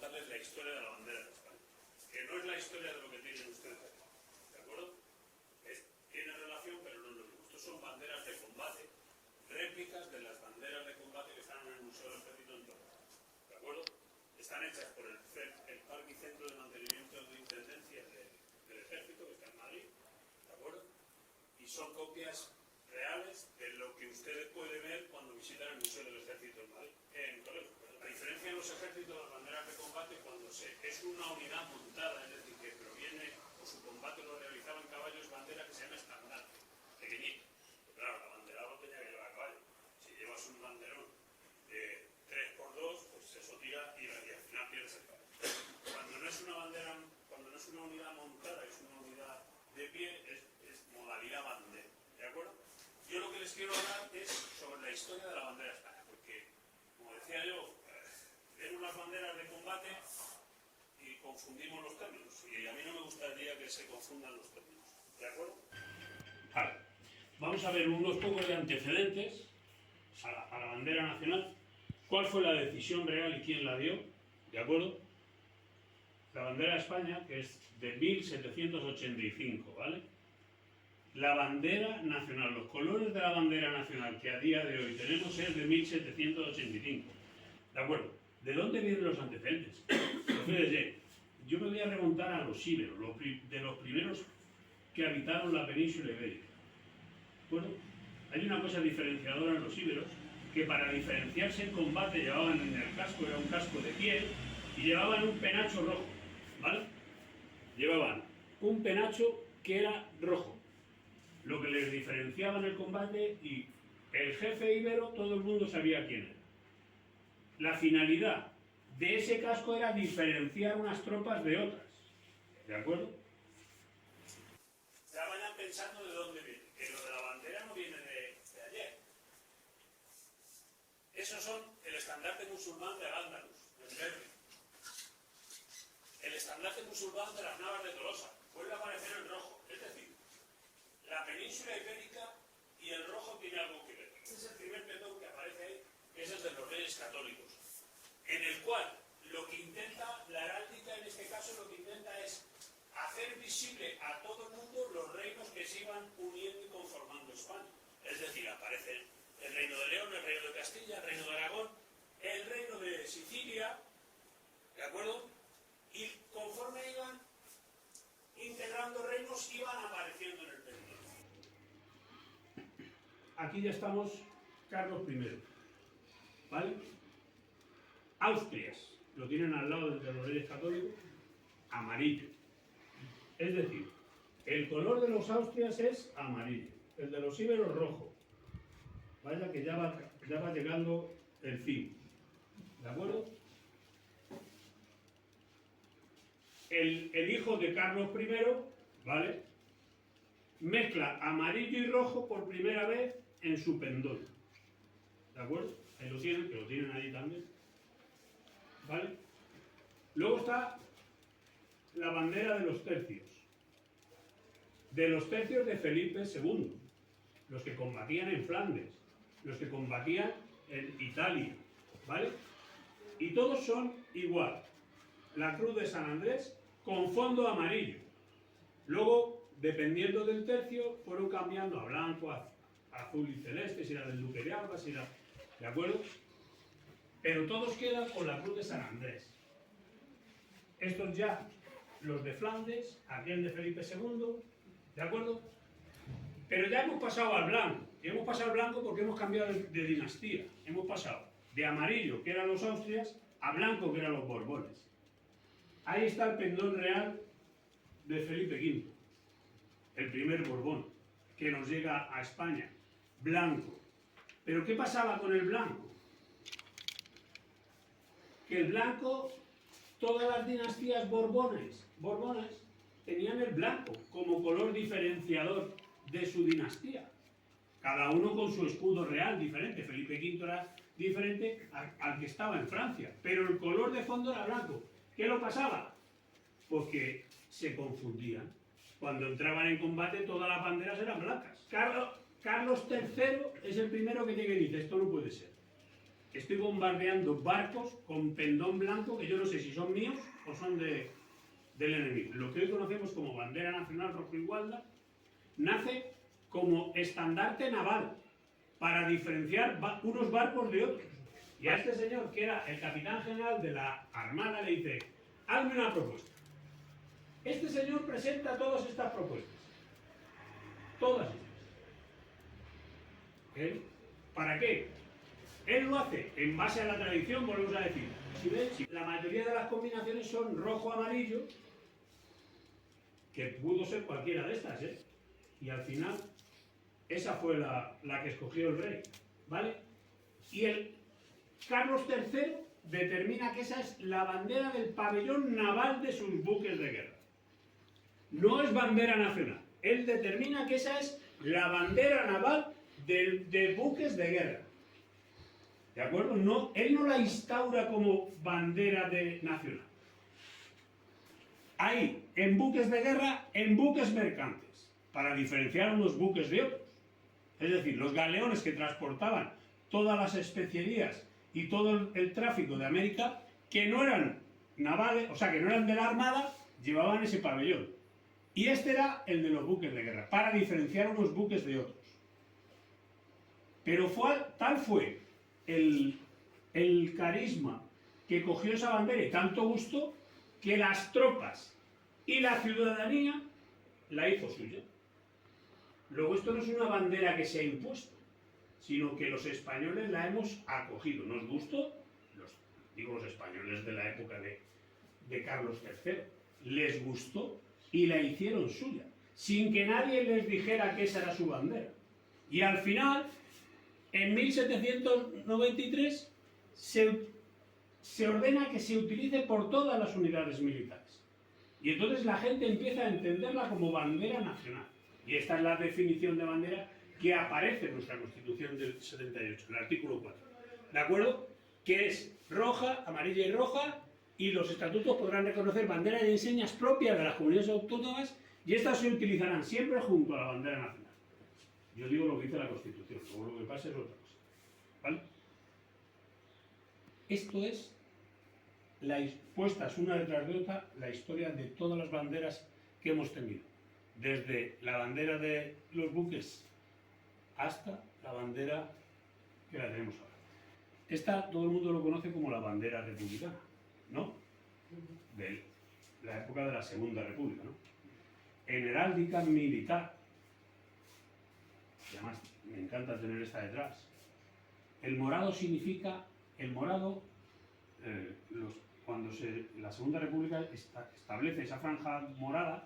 contarles la historia de la bandera de España, que no es la historia de lo que tienen ustedes aquí, ¿de acuerdo? Tiene relación, pero no es lo mismo. Estos son banderas de combate, réplicas de las banderas de combate que están en el Museo del Ejército en Toledo, ¿de acuerdo? Están hechas por el Parque y Centro de Mantenimiento de Intendencia del Ejército, que está en Madrid, ¿de acuerdo? Y son copias reales de lo que ustedes pueden ver cuando visitan el Museo del Ejército en Madrid, en Toledo. La diferencia en los ejércitos de las banderas de combate cuando es una unidad montada, es decir, que proviene o su combate lo realizaba en caballo, es bandera que se llama estandarte, pequeñita. Pero claro, la bandera lo tenía que llevar a caballo. Si llevas un banderón de 3×2, pues eso tira y al final pierdes el caballo. Cuando no es una bandera, cuando no es una unidad montada, es una unidad de pie, es modalidad bandera, ¿de acuerdo? Yo lo que les quiero hablar es sobre la historia de la bandera de España, porque, como decía yo, vemos las banderas de combate y confundimos los términos, y a mí no me gustaría que se confundan los términos, ¿de acuerdo? Vale. Vamos a ver unos pocos de antecedentes a la bandera nacional. ¿Cuál fue la decisión real y quién la dio? ¿De acuerdo? La bandera de España, que es de 1785, ¿vale? La bandera nacional, los colores de la bandera nacional que a día de hoy tenemos es de 1785. ¿De acuerdo? ¿De dónde vienen los antecedentes? Pues fíjense, yo me voy a remontar a los íberos, de los primeros que habitaron la península ibérica. ¿De acuerdo? Hay una cosa diferenciadora en los íberos, que para diferenciarse en combate llevaban en el casco, era un casco de piel, y llevaban un penacho rojo, ¿vale? Llevaban un penacho que era rojo, lo que les diferenciaba en el combate, y el jefe íbero todo el mundo sabía quién era. La finalidad de ese casco era diferenciar unas tropas de otras, ¿de acuerdo? Ya vayan pensando de dónde viene, que lo de la bandera no viene de ayer. Esos son el estandarte musulmán de Al-Ándalus, del verde. El estandarte musulmán de las Navas de Tolosa, vuelve a aparecer el rojo, es decir, la península ibérica y el rojo tiene algo que ver. Este es el primer pendón que aparece ahí, que es el de los reyes católicos, en el cual lo que intenta, la heráldica en este caso, lo que intenta es hacer visible a todo el mundo los reinos que se iban uniendo y conformando España. Es decir, aparece el reino de León, el reino de Castilla, el reino de Aragón, el reino de Sicilia, ¿de acuerdo? Y conforme iban integrando reinos, iban apareciendo en el pendón. Aquí ya estamos, Carlos I, ¿vale? Austrias, lo tienen al lado de los reyes católicos, amarillo. Es decir, el color de los Austrias es amarillo, el de los íberos rojo. Vaya que ya va llegando el fin, ¿de acuerdo? El hijo de Carlos I, ¿vale?, mezcla amarillo y rojo por primera vez en su pendón, ¿de acuerdo? Ahí lo tienen, que lo tienen ahí también, ¿vale? Luego está la bandera de los tercios de Felipe II, los que combatían en Flandes, los que combatían en Italia, ¿vale? Y todos son igual, la cruz de San Andrés con fondo amarillo. Luego, dependiendo del tercio, fueron cambiando a blanco, a azul y celeste, si era del Duque de Alba, si era... ¿De acuerdo? Pero todos quedan con la cruz de San Andrés. Estos ya, los de Flandes, aquel de Felipe II, ¿de acuerdo? Pero ya hemos pasado al blanco. Y hemos pasado al blanco porque hemos cambiado de dinastía. Hemos pasado de amarillo, que eran los Austrias, a blanco, que eran los Borbones. Ahí está el pendón real de Felipe V, el primer Borbón, que nos llega a España, blanco. ¿Pero qué pasaba con el blanco? Que el blanco, todas las dinastías borbones tenían el blanco como color diferenciador de su dinastía. Cada uno con su escudo real diferente. Felipe V era diferente al que estaba en Francia, pero el color de fondo era blanco. ¿Qué lo pasaba? Porque se confundían. Cuando entraban en combate todas las banderas eran blancas. Carlos III es el primero que llega y dice, esto no puede ser. estoy bombardeando barcos con pendón blanco que yo no sé si son míos o son del enemigo. Lo que hoy conocemos como bandera nacional rojo y gualda nace como estandarte naval para diferenciar unos barcos de otros. Y a este señor, que era el capitán general de la Armada, le dice: hazme una propuesta. Este señor presenta todas estas propuestas. Todas ellas. ¿Eh? ¿Para qué? Él lo hace en base a la tradición, volvemos a decir. Si ven, la mayoría de las combinaciones son rojo-amarillo, que pudo ser cualquiera de estas, ¿eh? Y al final, esa fue la que escogió el rey, ¿vale? Y el Carlos III determina que esa es la bandera del pabellón naval de sus buques de guerra. No es bandera nacional. Él determina que esa es la bandera naval de buques de guerra. ¿De acuerdo? No, él no la instaura como bandera nacional. Hay en buques de guerra, en buques mercantes, para diferenciar unos buques de otros. Es decir, los galeones que transportaban todas las especierías y todo el tráfico de América, que no eran navales, o sea, que no eran de la Armada, llevaban ese pabellón. Y este era el de los buques de guerra, para diferenciar unos buques de otros. Pero tal fue el carisma que cogió esa bandera y tanto gustó, que las tropas y la ciudadanía la hizo suya. Luego, esto no es una bandera que se ha impuesto, sino que los españoles la hemos acogido. ¿Nos gustó? Los españoles de la época de Carlos III. Les gustó y la hicieron suya, sin que nadie les dijera que esa era su bandera. Y al final, en 1793, se ordena que se utilice por todas las unidades militares. Y entonces la gente empieza a entenderla como bandera nacional. Y esta es la definición de bandera que aparece en nuestra Constitución del 78, el artículo 4. ¿De acuerdo? Que es roja, amarilla y roja, y los estatutos podrán reconocer banderas y enseñas propias de las comunidades autónomas, y estas se utilizarán siempre junto a la bandera nacional. Yo digo lo que dice la Constitución, luego lo que pasa es otra cosa. ¿Vale? Esto es, puestas una detrás de otra, la historia de todas las banderas que hemos tenido. Desde la bandera de los buques hasta la bandera que la tenemos ahora. Esta todo el mundo lo conoce como la bandera republicana, ¿no? De la época de la Segunda República, ¿no? En heráldica militar, y además me encanta tener esta detrás, el morado significa, cuando la Segunda República establece esa franja morada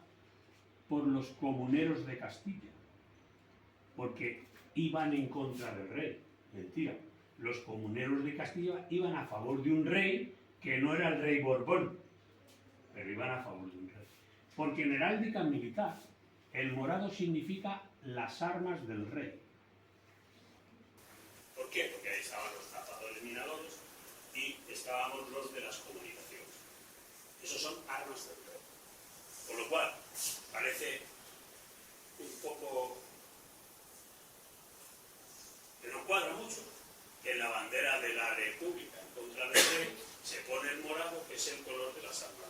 por los comuneros de Castilla, porque iban en contra del rey. Mentira. Los comuneros de Castilla iban a favor de un rey que no era el rey Borbón, pero iban a favor de un rey. Porque en heráldica militar, el morado significa las armas del rey. ¿Por qué? Porque ahí estaban los cazadores minadores y estábamos los de las comunicaciones. Esos son armas del rey. Con lo cual, parece un poco que no cuadra mucho que en la bandera de la República en contra del rey se pone el morado, que es el color de las armas.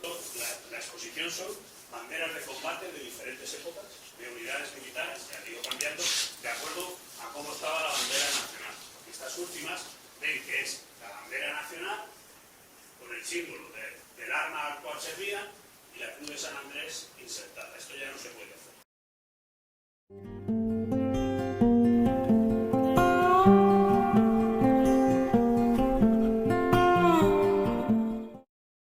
La exposición son banderas de combate de diferentes épocas, de unidades militares, que han ido cambiando de acuerdo a cómo estaba la bandera nacional. Estas últimas ven que es la bandera nacional con el símbolo del arma al cual servía y la cruz de San Andrés insertada. Esto ya no se puede